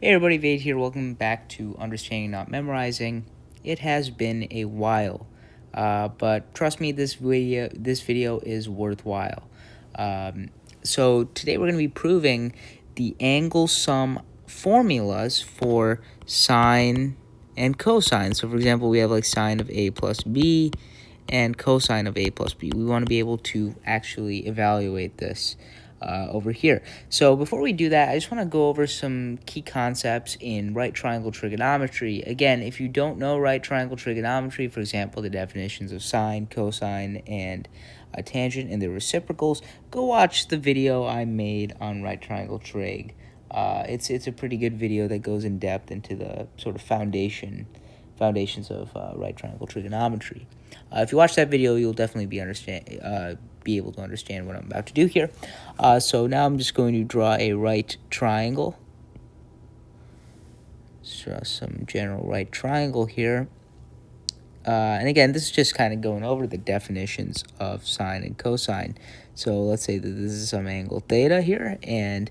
Hey everybody, Vade here. Welcome back to Understanding Not Memorizing. It has been a while, but trust me, this video is worthwhile. So today we're going to be proving the angle sum formulas for sine and cosine. So for example, we have like sine of a plus b and cosine of a plus b. We want to be able to actually evaluate this over here. So before we do that, I just want to go over some key concepts in right triangle trigonometry. Again, if you don't know right triangle trigonometry, for example, the definitions of sine, cosine, and a tangent and their reciprocals, go watch the video I made on right triangle trig. It's a pretty good video that goes in depth into the sort of foundations of right triangle trigonometry. If you watch that video, you'll definitely be able to understand what I'm about to do here. So now I'm just going to draw a right triangle. Draw some general right triangle here. And again, this is just kind of going over the definitions of sine and cosine. So let's say that this is some angle theta here, and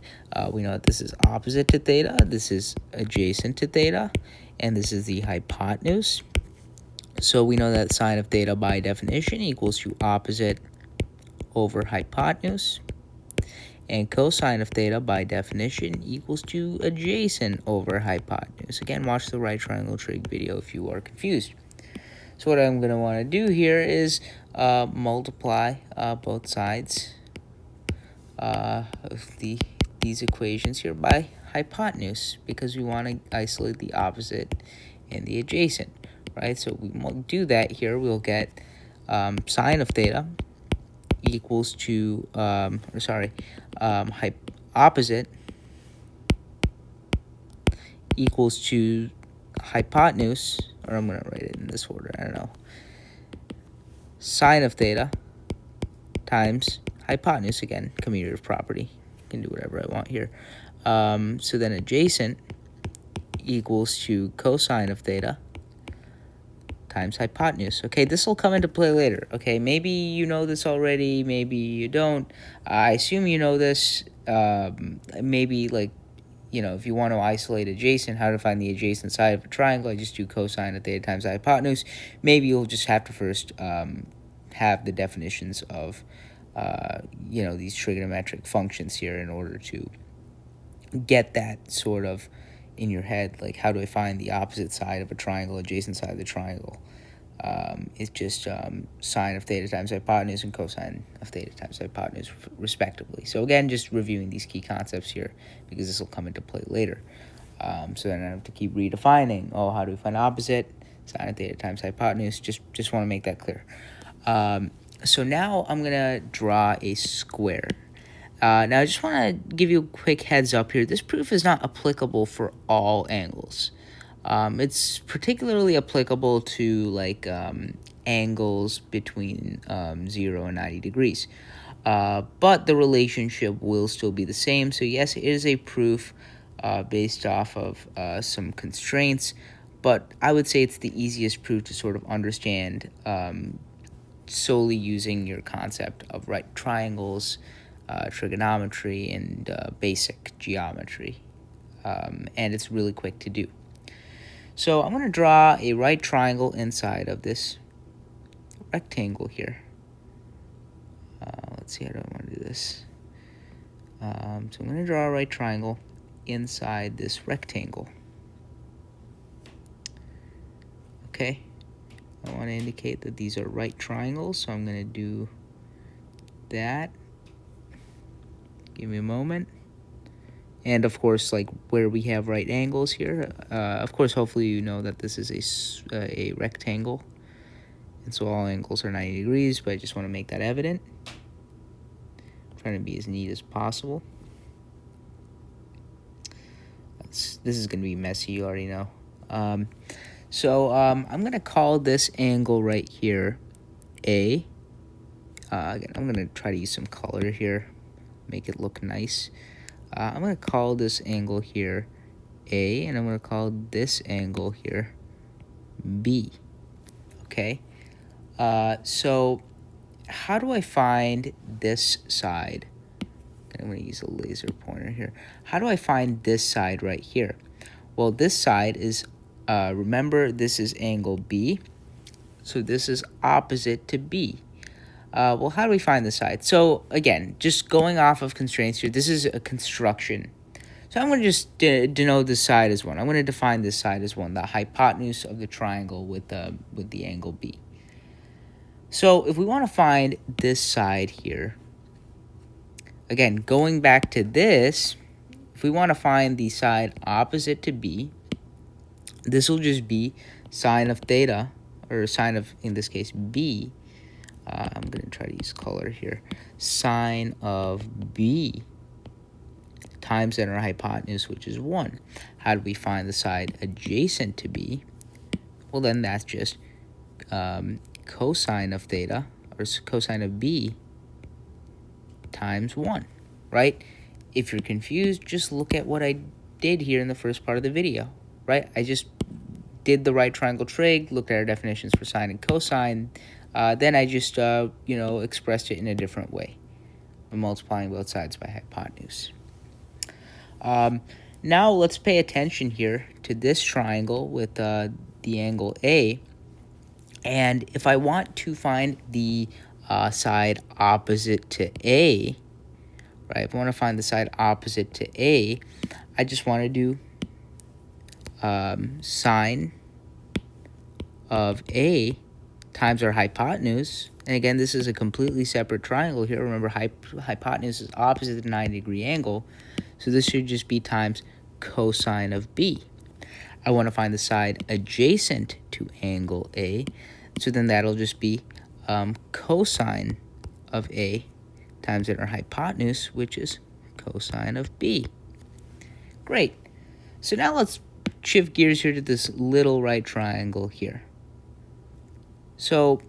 we know that this is opposite to theta, this is adjacent to theta, and this is the hypotenuse. So we know that sine of theta by definition equals to opposite over hypotenuse. And cosine of theta by definition equals to adjacent over hypotenuse. Again, watch the right triangle trig video if you are confused. So what I'm going to want to do here is multiply both sides of these equations here by hypotenuse, because we want to isolate the opposite and the adjacent, right? So we do that here. We'll get sine of theta equals to, opposite equals to hypotenuse, or I'm going to write it in this order, I don't know, sine of theta times hypotenuse, again, commutative property. I can do whatever I want here. So then adjacent equals to cosine of theta times hypotenuse. Okay, this will come into play later. Okay, maybe you know this already, maybe you don't. I assume you know this. Maybe, like, you know, if you want to isolate adjacent, how to find the adjacent side of a triangle, I just do cosine of theta times hypotenuse. Maybe you'll just have to first have the definitions of, these trigonometric functions here in order to get that sort of in your head. Like, how do I find the opposite side of a triangle, adjacent side of the triangle? It's just sine of theta times hypotenuse and cosine of theta times hypotenuse, respectively. So again, just reviewing these key concepts here, because this will come into play later. So then I have to keep redefining. Oh, how do we find opposite? Sine of theta times hypotenuse. Just want to make that clear. So now I'm going to draw a square. Now I just want to give you a quick heads up here. This proof is not applicable for all angles. It's particularly applicable to, like, angles between 0 and 90 degrees. But the relationship will still be the same. So yes, it is a proof based off of some constraints, but I would say it's the easiest proof to sort of understand solely using your concept of right triangles, trigonometry, and basic geometry. And it's really quick to do. So I'm going to draw a right triangle inside of this rectangle here. Let's see, how do I want to do this? So I'm going to draw a right triangle inside this rectangle. Okay, I want to indicate that these are right triangles, so I'm going to do that. Give me a moment. And of course, like where we have right angles here, of course, hopefully you know that this is a rectangle, and so all angles are 90 degrees, but I just want to make that evident. I'm trying to be as neat as possible. This is going to be messy, you already know. So I'm going to call this angle right here A. Again, I'm going to try to use some color here, make it look nice. I'm going to call this angle here A, and I'm going to call this angle here B. Okay? So how do I find this side? I'm going to use a laser pointer here. How do I find this side right here? Well, this side is, remember, this is angle B. So this is opposite to B. Well, how do we find the side? So again, just going off of constraints here, this is a construction. So I'm going to just denote this side as 1. I'm going to define this side as 1, the hypotenuse of the triangle with the angle B. So if we want to find this side here, again, going back to this, if we want to find the side opposite to B, this will just be sine of theta, or sine of, in this case, B. I'm going to try to use color here. Sine of B times then our hypotenuse, which is 1. How do we find the side adjacent to B? Well, then that's just cosine of theta, or cosine of B, times 1, right? If you're confused, just look at what I did here in the first part of the video, right? I just did the right triangle trig, looked at our definitions for sine and cosine, then I just, expressed it in a different way, multiplying both sides by hypotenuse. Now let's pay attention here to this triangle with the angle A. And if I want to find the side opposite to A, right? If I want to find the side opposite to A, I just want to do sine of A times our hypotenuse. And again, this is a completely separate triangle here. Remember, hypotenuse is opposite the 90-degree angle. So this should just be times cosine of B. I want to find the side adjacent to angle A. So then that'll just be cosine of A times our hypotenuse, which is cosine of B. Great. So now let's shift gears here to this little right triangle here. So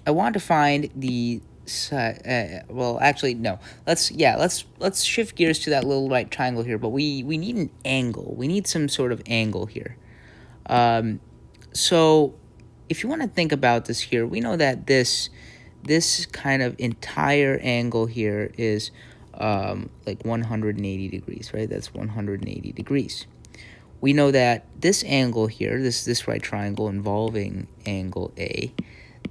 I want to find the side, well, actually, no. Let's shift gears to that little right triangle here, but we need an angle. We need some sort of angle here. So if you want to think about this here, we know that this kind of entire angle here is like 180 degrees, right? That's 180 degrees. We know that this angle here, this right triangle involving angle A,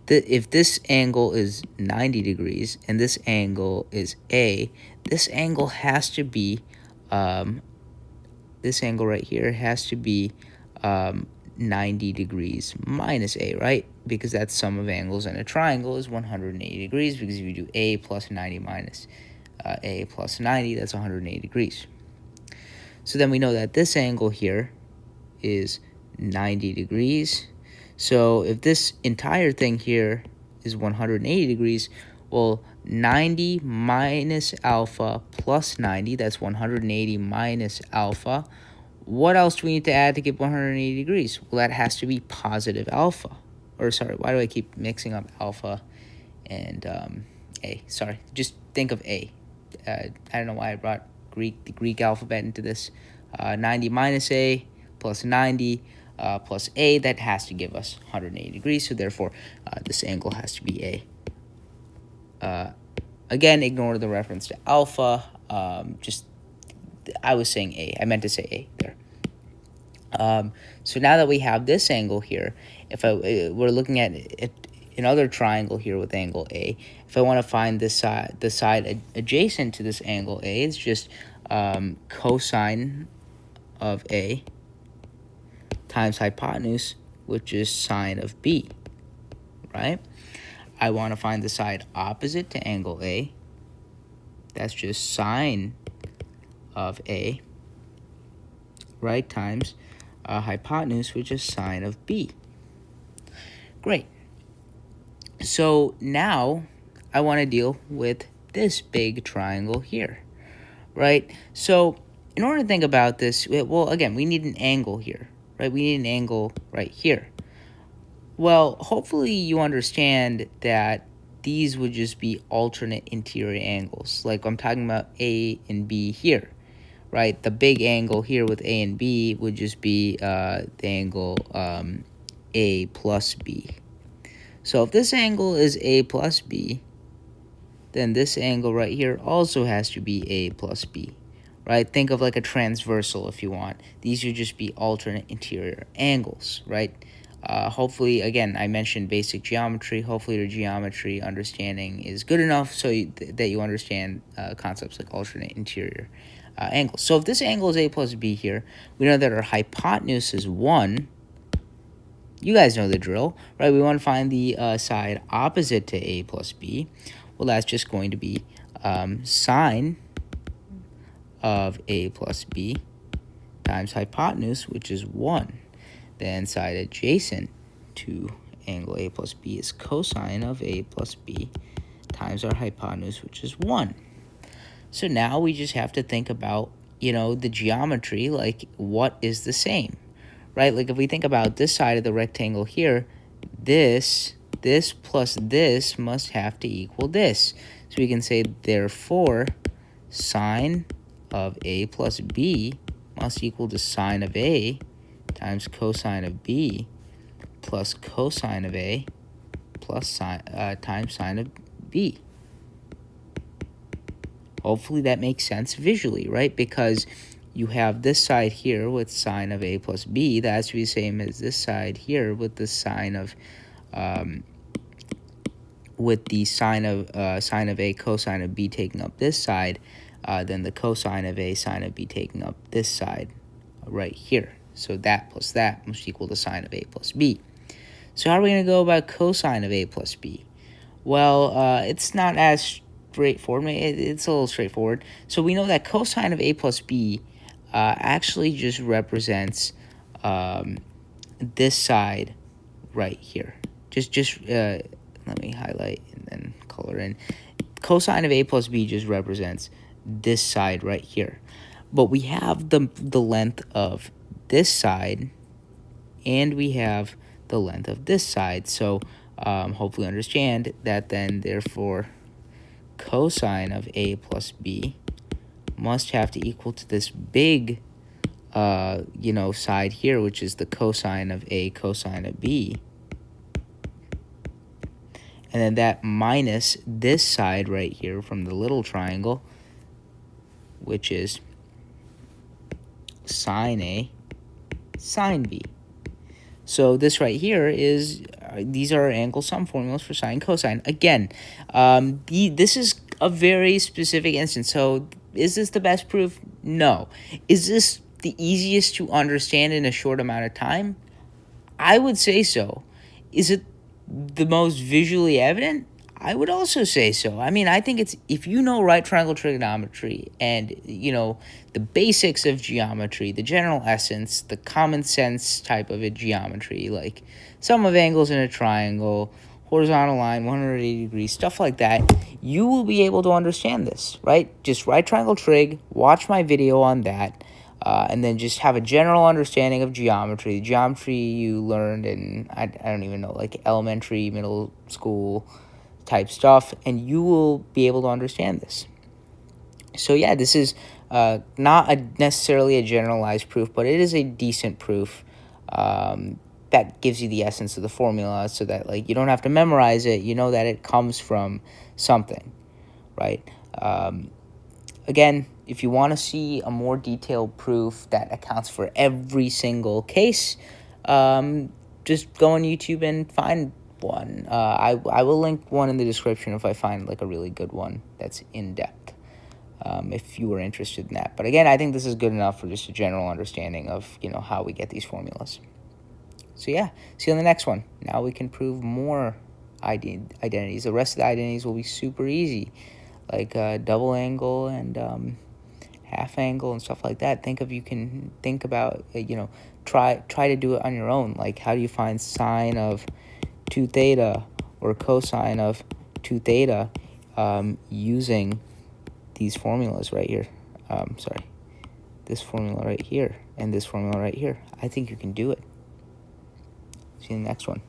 if this angle is 90 degrees and this angle is A, this angle has to be, this angle right here has to be 90 degrees minus A, right? Because that's sum of angles in a triangle is 180 degrees, because if you do A plus 90 minus A plus 90, that's 180 degrees. So then we know that this angle here is 90 degrees. So if this entire thing here is 180 degrees, well, 90 minus alpha plus 90, that's 180 minus alpha. What else do we need to add to get 180 degrees? Well, that has to be positive alpha. Or sorry, why do I keep mixing up alpha and A? Sorry, just think of A. I don't know why I brought the Greek alphabet into this. 90 minus A plus 90 plus A, that has to give us 180 degrees. So therefore, this angle has to be A. Again, ignore the reference to alpha. I was saying A. I meant to say A there. So now that we have this angle here, we're looking at another triangle here with angle A. If I want to find the side adjacent to this angle A, it's just cosine of A times hypotenuse, which is sine of B, right? I want to find the side opposite to angle A. That's just sine of A, right, times hypotenuse, which is sine of B. Great. So now I want to deal with this big triangle here, right? So in order to think about this, well, again, we need an angle here, right? We need an angle right here. Well, hopefully you understand that these would just be alternate interior angles. Like I'm talking about A and B here, right? The big angle here with A and B would just be the angle A plus B. So if this angle is A plus B, then this angle right here also has to be A plus B, right? Think of like a transversal if you want. These would just be alternate interior angles, right? Hopefully, again, I mentioned basic geometry. Hopefully your geometry understanding is good enough so that you understand concepts like alternate interior angles. So if this angle is a plus b here, we know that our hypotenuse is 1. You guys know the drill, right? We want to find the side opposite to a plus b. Well, that's just going to be sine of a plus b times hypotenuse, which is 1. Then side adjacent to angle a plus b is cosine of a plus b times our hypotenuse, which is 1. So now we just have to think about, the geometry, like what is the same, right? Like if we think about this side of the rectangle here, this plus this must have to equal this. So we can say, therefore, sine of a plus b must equal to sine of a times cosine of b plus cosine of a plus sine times sine of b. Hopefully that makes sense visually, right? Because you have this side here with sine of a plus b. That's the same as this side here with the sine of sine of a cosine of b taking up this side, then the cosine of a sine of b taking up this side right here. So that plus that must equal to sine of a plus b. So how are we going to go about cosine of a plus b? Well, it's not as straightforward. It's a little straightforward. So we know that cosine of a plus b actually just represents this side right here. Just let me highlight and then color in. Cosine of a plus b just represents this side right here. But we have the length of this side, and we have the length of this side. So hopefully understand that then, therefore, cosine of a plus b must have to equal to this big, side here, which is the cosine of a cosine of b. And then that minus this side right here from the little triangle, which is sine A, sine B. So this right here is, these are angle sum formulas for sine, cosine. Again, this is a very specific instance. So is this the best proof? No. Is this the easiest to understand in a short amount of time? I would say so. Is it the most visually evident? I would also say so. I mean, I think it's, if you know right triangle trigonometry and, the basics of geometry, the general essence, the common sense type of a geometry, like sum of angles in a triangle, horizontal line, 180 degrees, stuff like that, you will be able to understand this, right? Just right triangle trig, watch my video on that, and then just have a general understanding of geometry. The geometry you learned in, I don't even know, like elementary, middle school type stuff, and you will be able to understand this. So yeah, this is not necessarily a generalized proof, but it is a decent proof that gives you the essence of the formula, so that like you don't have to memorize it. You know that it comes from something, right? Again, if you want to see a more detailed proof that accounts for every single case, just go on YouTube and find one. I will link one in the description if I find like a really good one that's in depth, if you were interested in that. But again, I think this is good enough for just a general understanding of how we get these formulas. So yeah, see you on the next one. Now we can prove more identities. The rest of the identities will be super easy, like double angle and half angle and stuff like that. You can think about try to do it on your own. Like, how do you find sine of 2 theta or cosine of 2 theta using these formulas right here? This formula right here and this formula right here. I think you can do it. See you in the next one.